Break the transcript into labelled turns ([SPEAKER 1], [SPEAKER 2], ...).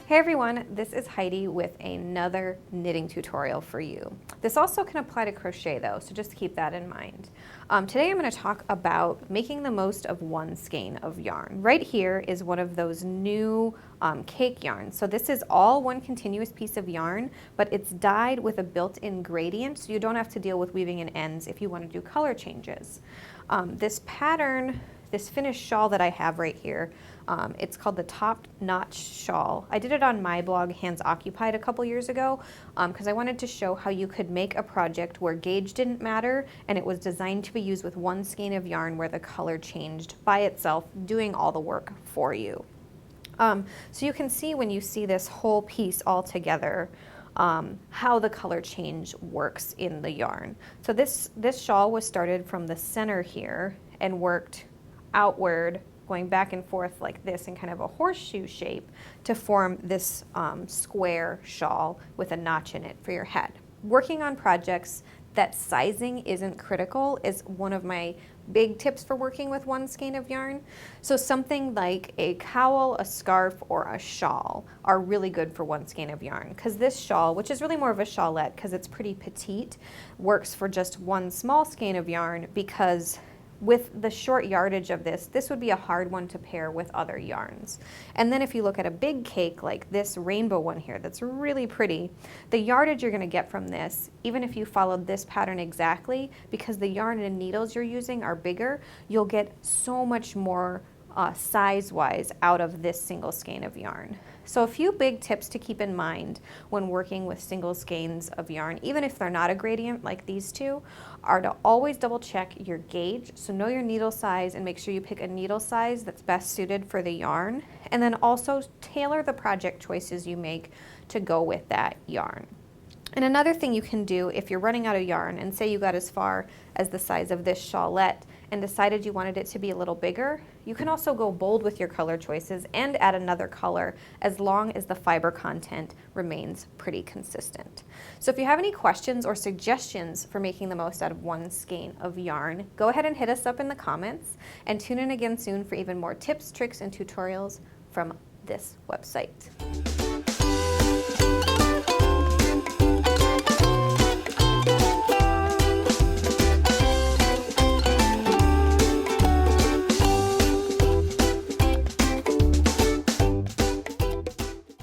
[SPEAKER 1] Hey everyone, this is Heidi with another knitting tutorial for you. This also can apply to crochet though, so just keep that in mind. Today I'm going to talk about making the most of one skein of yarn. Right here is one of those new cake yarns. So this is all one continuous piece of yarn, but it's dyed with a built-in gradient, so you don't have to deal with weaving in ends if you want to do color changes. This pattern, this finished shawl that I have right here, it's called the Top Notch Shawl. I did it on my blog, Hands Occupied, a couple years ago because I wanted to show how you could make a project where gauge didn't matter and it was designed to be used with one skein of yarn where the color changed by itself, doing all the work for you. So you can see when you see this whole piece all together, how the color change works in the yarn. So this shawl was started from the center here and worked outward, going back and forth like this in kind of a horseshoe shape to form this square shawl with a notch in it for your head. Working on projects that sizing isn't critical is one of my big tips for working with one skein of yarn. So something like a cowl, a scarf, or a shawl are really good for one skein of yarn, because this shawl, which is really more of a shawlette because it's pretty petite, works for just one small skein of yarn, because with the short yardage of this would be a hard one to pair with other yarns. And then if you look at a big cake like this rainbow one here that's really pretty, the yardage you're going to get from this, even if you followed this pattern exactly, because the yarn and needles you're using are bigger, you'll get so much more size-wise out of this single skein of yarn. So a few big tips to keep in mind when working with single skeins of yarn, even if they're not a gradient like these two, are to always double check your gauge. So know your needle size and make sure you pick a needle size that's best suited for the yarn. And then also tailor the project choices you make to go with that yarn. And another thing you can do if you're running out of yarn, and say you got as far as the size of this shawlette and decided you wanted it to be a little bigger, you can also go bold with your color choices and add another color as long as the fiber content remains pretty consistent. So if you have any questions or suggestions for making the most out of one skein of yarn, go ahead and hit us up in the comments, and tune in again soon for even more tips, tricks, and tutorials from this website.